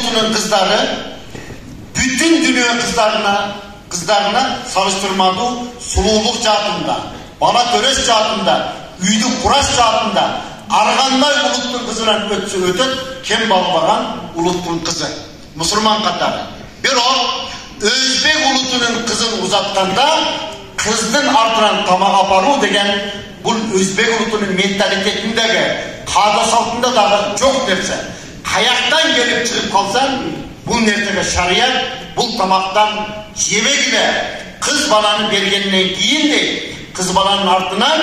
ulutunun kızları bütün dünya kızlarına salıştırmadığı sululuk çağında, bala töreş çağında, üydü kuraş çağında Arğanday uluttun kızından ötüp kem balbagan uluttun kızı. Müslüman katarı. Bir o Özbek ulutunun kızın uzatkanda kızdın ardından tamak aparu degen bu Özbek ulutunun mentalitetindeki kada saltında da çok derse. Kayaktan gelip çıkıp kalsan bu nersege şariat bu tamaktan yeme gibi kız balanı bergeninden keyin de kız balanın ardından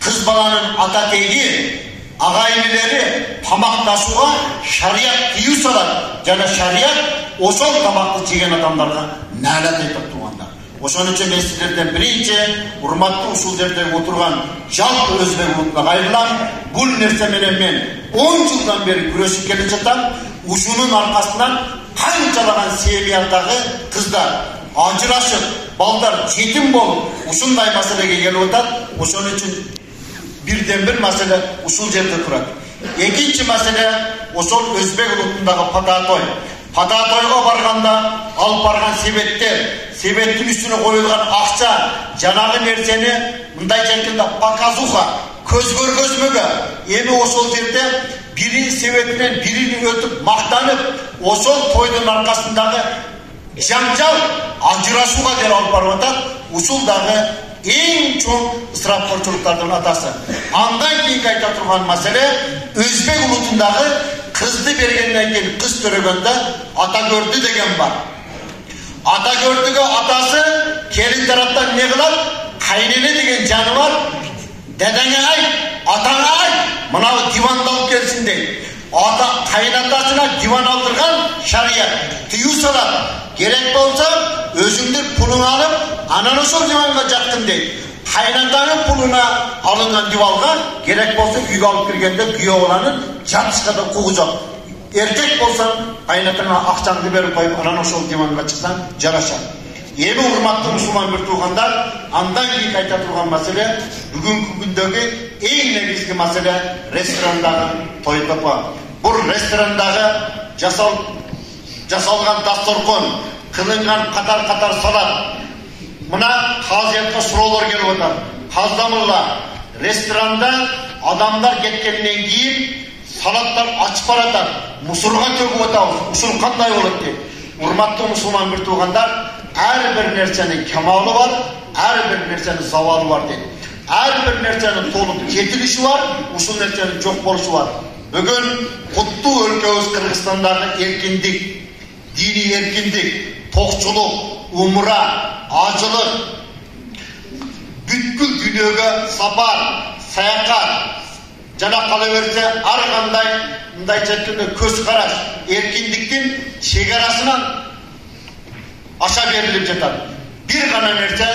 kız balanın atateygi ağaylileri tamaktaşuğa şariat diyu salar. Jana şariat oşol tamakты жеген адамдарға нәлет айтып туғандар. Ошон үчүн мен сиздерден биринчи урматтуу ушул жерде отурган жалпы өзбек улутуна кайрылам. Бул нерсе менен мен 10 жылдан бери күрөшүп келе жатам. Ушунун аркасынан канчалаган семьядагы кыздар ажырашып, балдар жетим болуп, ушундай маселеге келип атат. Ошон үчүн бирден бир маселе ушул жерде турат. Экинчи маселе ошол өзбек улутундагы Пататой. Пататойго барганда алып барган себеттин үстүнө коюлган акча, жанагы нерсени мындай жакында показуха, көз көргөзмөгө. Эми ошол жерде биринин себетинен бирини өтүп мактанып, ошол тойдун аркасындагы жаңжал ажырашууга деле алып барып атат. Ушул дагы эң чоң ысырапкорчулуктардын атасы. Андан кийинки айта турган маселе өзбек улутундагы kızdı bergenden keyin kız törөгөндө ata gördü деген бар. Ata gördüge atası kelin taraftan ne kılar? Kaynene деген canı var. Dedene ay, atana ay, mınav divanda alıp gelsin deyip. Ata kaynatasına divan aldırgan şariat. Tüyü salar. Gerek olsa özündür pulunu alıp ananı sol divanga jaktın deyip. Kaynatanın puluna alıngan divalga gerek olsa üyge alıp kirgende güye olanın жатышқа да құқы жоқ. Еркек болсаң, кайнатаңа акчаңды берип коюп, анан ошол диванга чыксаң, жарашат. Эми урматтуу мусулман бир туугандар, андан кийин айта турган маселе бүгүнкү күндөгү эң негизги маселе ресторандагы той топо. Бул ресторандагы жасалган дасторкон, кылынган катар салат. Мына казиятка суроолор келип атат. Каздамылла, ресторанда адамдар кеткенден кийин салаттар ачып баратат, мусорга төгүп атабыз. Ушул кандай болот дейт. Урматтуу мусулман бир туугандар, ар бир нерсенин камалы бар, ар бир нерсенин завалы бар дейт. Ар бир нерсенин толуп жетилиши бар, ушул нерсенин жок болушу бар. Бүгүн куттуу өлкөбүз Кыргызстандагы эркиндик, диний эркиндик, токчулук, умра, ажылык, бүткүл дүйнөгө сапар, саякат жана кала берсе ар кандай мындай чекинде көз караш эркиндиктин чегарасынан аша берилип жатат. Бир гана нерсе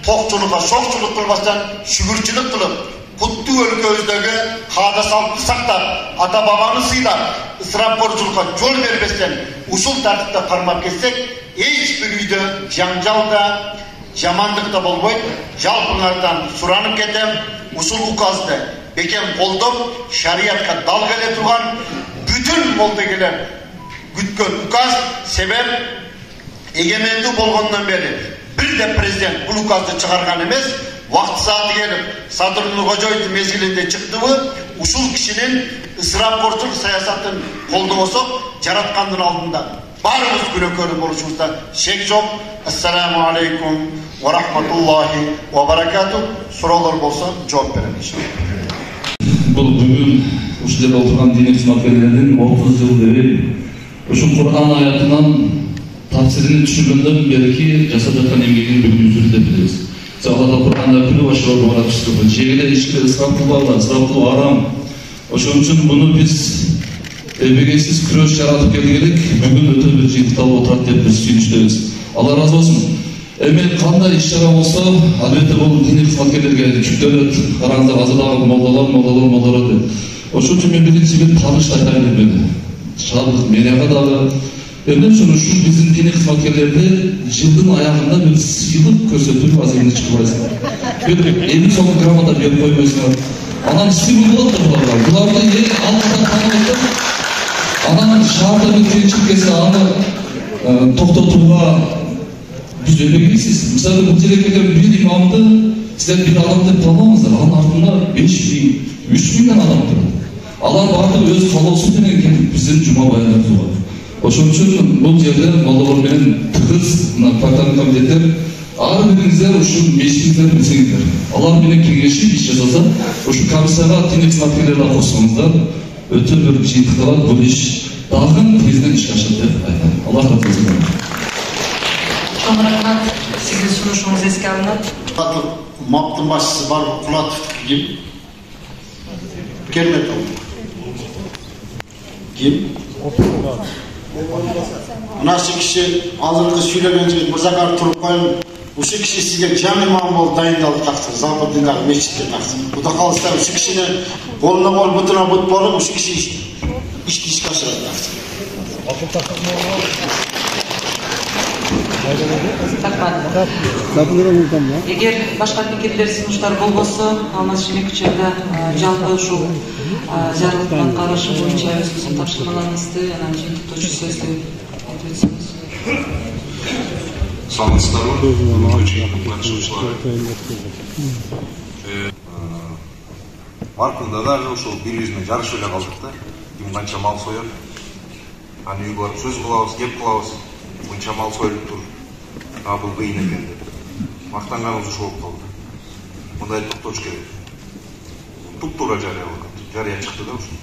токчулукка шокчулук кылбастан шүгүрчүлүк кылып, куттуу өлкөбүздөгү каада салтты сактап, ата бабаны сыйлап, ысырапкорчулукка жол бербестен ушул тартипте кармап кетсек, эч бир үйдө жаңжал да, жамандык да болбойт. Жалпыңардан суранып кетем, ушул указды бекем колдоп, шариатка дал келе турган бүтүн молдегилер күткөн указ себеп эгемендүү болгондон бери бирде президент бул указды чыгарган эмес, вакыт сааты келип, Садыр Нуркожоевдун мезгилинде чыктыбы, ушул кишинин ысырапкорчулук саясатын колдобосок, жараткандын алдында баарыбыз күнөөкөр болушубузда шек жок. Ассаламу алейкум ва рахматуллахи ва баракатух. Суроолор болсо жооп берем иншалла. Бұл бүгін ушул жерде отурган диний кызматкерлердин 30 жыл бери ушул Кур'ан аятынан тафсирин түшүргөндөн берки жасап жаткан эмгегин бүгүн үзүлдү деп билебиз. Алла Кур'анда күнү башылап баратышты. Жегиле ичкиле ысырап кылбагыла, ысырап кылуу арам. Ошон үчүн муну биз эбегейсиз күрөш жаратып келдик элек, бүгүн өтө бир жыйынтыкталып отурат деп биз сүйүнүчтөбүз. Алла разы болсун. Эми кандай иш-чара болсо, албетте бул диний кызматкерлерге жүктөлөт. Караңыздар, азыр дагы молдолор деп. Ошон үчүн мен биринчи бир табыш айтайын деп элем. Шаардык мэрияга дагы эмне үчүн ушул биздин диний кызматкерлерди жылдын аягында бир сыйлык көрсөтүп азырын чыгыбайсың. Бир 50 сом грамота берип койбойсуңар. Анан сыйлык болот да буларга. Буларды эл алдыдан таанып Анан шаарда бир кемчилик келсе аны токтотууга биз өбөгөйсүз. Мисалы бул жерге келген бир имамды силер бир адам деп табамыздар. Анын артында 5000, 3000 адам турат. Алар баардыгы өз калоосу менен келип биздин жума баяныбызга. Ошон үчүн бул жерде балалар менен тыгыз парламент комитеттер ар бириңиздер ушул мешитиңиздерди билсеңиздер. Алар менен кеңешип иш жасаса, ушу комиссияга дин кызматкерлерди кошсоңуздар, өтө бир жыйынтыкталат, бул иш дагы тезирээк ишке ашат деп айтам. Алла разы болсун. Чоң рахмат, сиздин сунушуңуз эске алынат. МАПтын башчысы бар Кулатов ким? Келмеді. Ким? Мынашы киши азыркы сүйлөгөн жигит Мырзакаров туруп коюн. Ушул киши сизге жам имам болуп дайындалып таксыр, Западдагы мечитке таксыр. Кудай калса ушул кишини колуна кол, бутуна бут болуп, ушул киши ишти ишке ашырат таксыр. Эгер башка пикирлер, сунуштар болбосо, Алмаз Шемекчерде жалпы ушул жарылган карашы боюнча өзүбүздүн тапшырмаларыбызды анан жыйынтыктоочу сөздү айтып өтсөңүз. Саламатсыздарбы, катышуучулар. Маркумда дагы ушул бири биз менен жарышып эле калдык да. Ким канча мал соёт. Аны үйгө барып сөз кылабыз, кеп кылабыз. Мынча мал союлуп тур. Бул кыйын экен деп. Мактанганыбыз ушул болуп калды. Мындай токтош керек. Туп-туура жарыя чыкты да ушул.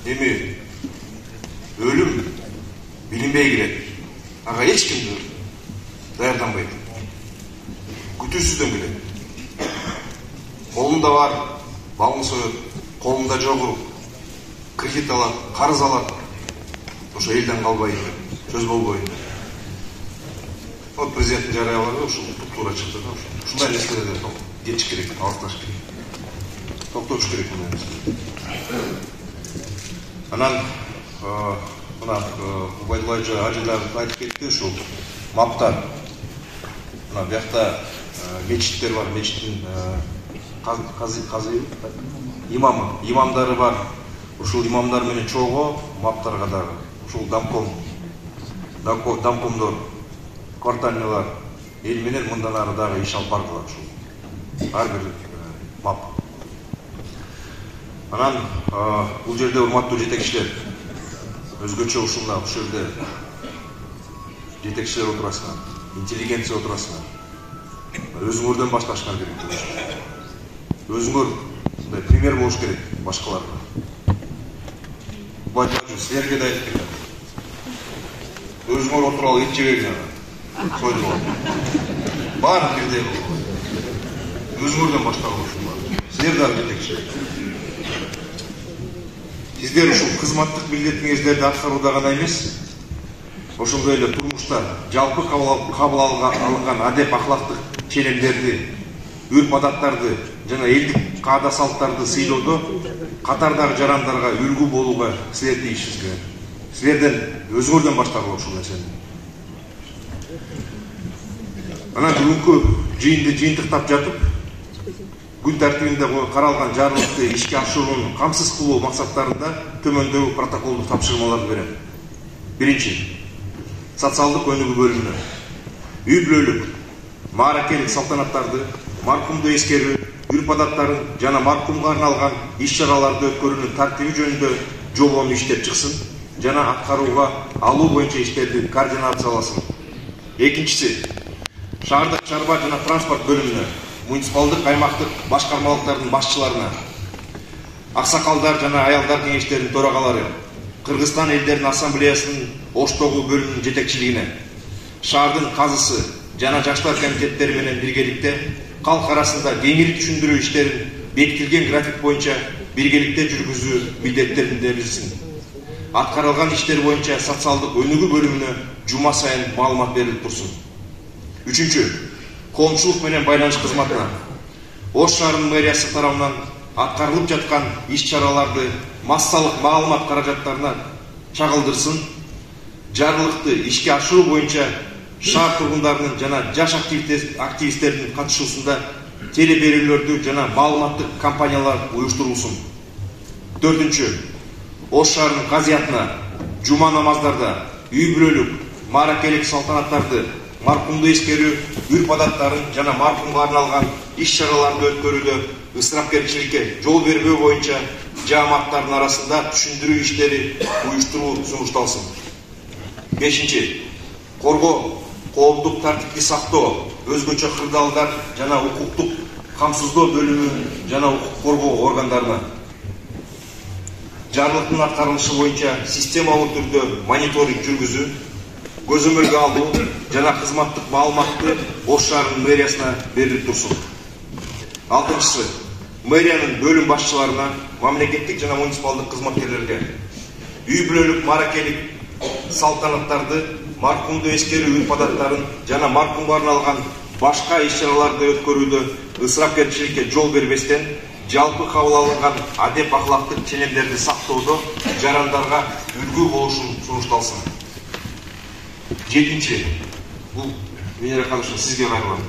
Эми өлүм билинбей кирет. Ага эч кимди даярданбайт. Күтүүсүздөн келет. Колунда бар, балын соёт, колунда жогу, кредит алат, карыз алат. Ошо элден калбайт, сөз болбойт. Вот президенттин жарыялары ушул туп-туура чыкты да. Ушундай нерселерди кетиш керек, алыпташ керек. Токтош керек мындай нерселерди. Анан мына Убайдуллаевич ажыда айтып кетти, ушул МАПта мына биякта мечиттер бар, мечиттин казы имамдары бар. Ушул имамдар менен чогуу МАПтарга дагы ушул дамкомдор, квартальныйлар эл менен мындан ары дагы иш алып бардылар ушул. Ар бир МАП. Анан бул жерде урматтуу жетекчилер, өзгөчө ушул жерде жетекчилер отурасыңар, интеллигенция отурасыңар. Өзүңөрдөн башташыңар керек. Өзүңөр мындай пример болуш керек башкаларга. Силерге да айтып кетем. Өзүңөр отуралы эт жебеңиз. Сойдуп алып. Баары бирдей болот. Өзүңөрдөн баштагыла ушул. Силер дагы жетекчи. Сиздер ушул кызматтык милдетиңиздерди аткарууда гана эмес, ошондой эле турмушта жалпы кабыл алынган адеп ахлактык ченемдерди, үрп адаттарды жана элдик каада салттарды сыйлоодо катардагы жарандарга үлгү болууга силер тийишсиздер. Силерден өзүңөрдөн баштагыла ушул нерсени. Анан бүгүнкү жыйынды жыйынтыктап жатып, күн тартибинде каралган жарлыкты ишке ашыруунун камсыз кылуу максаттарында төмөндөгү протоколдук тапшырмаларды берем. Биринчи, социалдык өнүгүү бөлүмүнө үй бүлөлүк, мааракелик салтанаттарды, маркумду эскерүү, үрп адаттарын жана маркумга арналган иш-чараларды өткөрүүнүн тартиби жөнүндө жобону иштеп чыксын жана аткарууга алуу боюнча иштерди координацияласын. Экинчиси, шаардык чарба жана транспорт бөлүмүнө, муниципалдык аймактык башкармалыктардын башчыларына, аксакалдар жана аялдар кеңештеринин төрагалары, Кыргызстан элдеринин ассамблеясынын Оштогу бөлүмүнүн жетекчилигине, шаардын казысы жана жаштар комитеттери менен биргеликте калк арасында кеңири түшүндүрүү иштерин бекитилген график боюнча биргеликте жүргүзүү милдеттеринде билсин. Аткарылган иштер боюнча социалдык өнүгүү бөлүмүнө жума сайын маалымат берилип турсун. Үчүнчү, коомчулук менен байланыш кызматына Ош шаарынын мэриясы тарабынан аткарылып жаткан иш-чараларды массалык маалымат каражаттарына чагылдырсын, жарлыкты ишке ашыруу боюнча шаар тургундарынын жана жаш активисттердин катышуусунда телеберүүлөрдү жана маалыматтык кампаниялар уюштурулсун. Төртінші, Ош шаарынын казиятына жума намаздарда үй бүлөлүк мааракелик салтанаттарды, маркумду эскерүү, үрп адаттарын жана маркумга арналган иш-чараларды өткөрүүдө ысырапкерчиликке жол бербөө боюнча жааматтардын арасында түшүндүрүү иштери уюштуруу сунушталсын. Бешинчи, коргоо, коомдук тартипти сактоо, өзгөчө кырдаалдар жана укуктук камсыздоо бөлүмү жана укук коргоо органдарына жарлыктын аткарылышы боюнча системалуу түрдө мониторинг жүргүзүү, көзөмөлгө алуу жана кызматтык маалыматты Ош шаарынын мэриясына берилип турсун. Алтынчысы, мэриянын бөлүм башчыларына, мамлекеттик жана муниципалдык кызматкерлерге үй бүлөлүк мааракелик салтанаттарды, маркумду эскерүү үрп адаттарын жана маркумга арналган башка иш-чараларды өткөрүүдө ысырапкерчиликке жол бербестен, жалпы кабыл алынган адеп ахлактык ченемдерди сактоодо жарандарга үлгү болушун сунушталсын. Жетинчи, бул Венера Кадышева сизге кайрылат.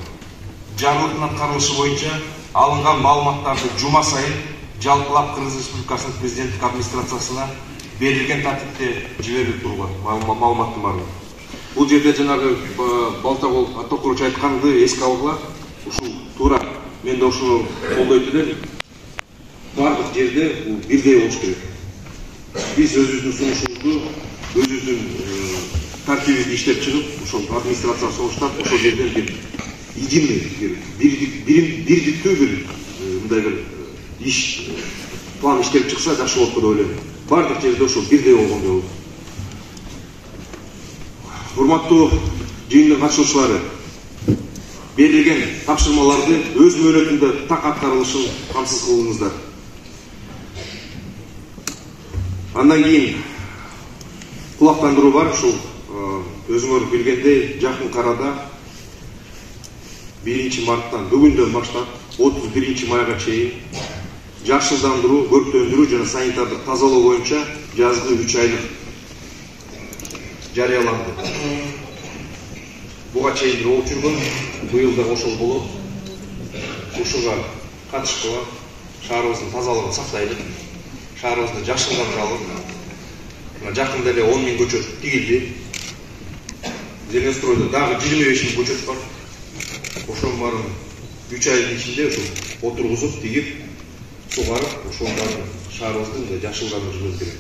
Жарлыктын аткарылышы боюнча алынган маалыматтарды жума сайын жалпылап Кыргыз Республикасынын президенттик администрациясына берилген тартипте жиберип турууга маалыматтын баардыгы. Бул жерде жанагы Балтагул Атокурович айтканды эске алгыла. Ушул туура мен да ушуну колдойт элем. Бардык жерде бул бирдей болуш керек. Биз өзүбүздүн сунушубузду, өзүбүздүн тартибибизди иштеп чыгып, ошол администрация сунуштап, ошол жерден бир идимдүү, бирдиктүү бир мындай бир иш план иштелип чыкса жакшы болот деп ойлойм. Бардык жерде ошол бирдей болгондой болот. Урматтуу жыйындын катышуучулары, берилген тапшырмаларды өз мөөнөтүндө так аткарылышын камсыз кылыңыздар. Андан кийин кулактандыруу бар. Ушул өзүңөр билгендей жакын арада 1 марттан бүгүндөн баштап 31 майга чейин жакшылдандыруу, көрктөндүрүү жана санитардык тазалоо боюнча жазгы 3 айлык жарыяланды. Буга чейин болуп жүргөн, быйыл да ошол болот. Ушуга катышкыла, шаарыбыздын тазалыгын сактайлы, шаарыбызды жакшылдандыралы. Жакында эле 10 000 көчөт тигилди. Зеленстройдо дагы 25 000 көчөт бар. Ошонун баарын 3 айдын ичинде ошол отургузуп, тигип, сугарып, ошол шаарыбызды жакшылдандырып жүрүш керек.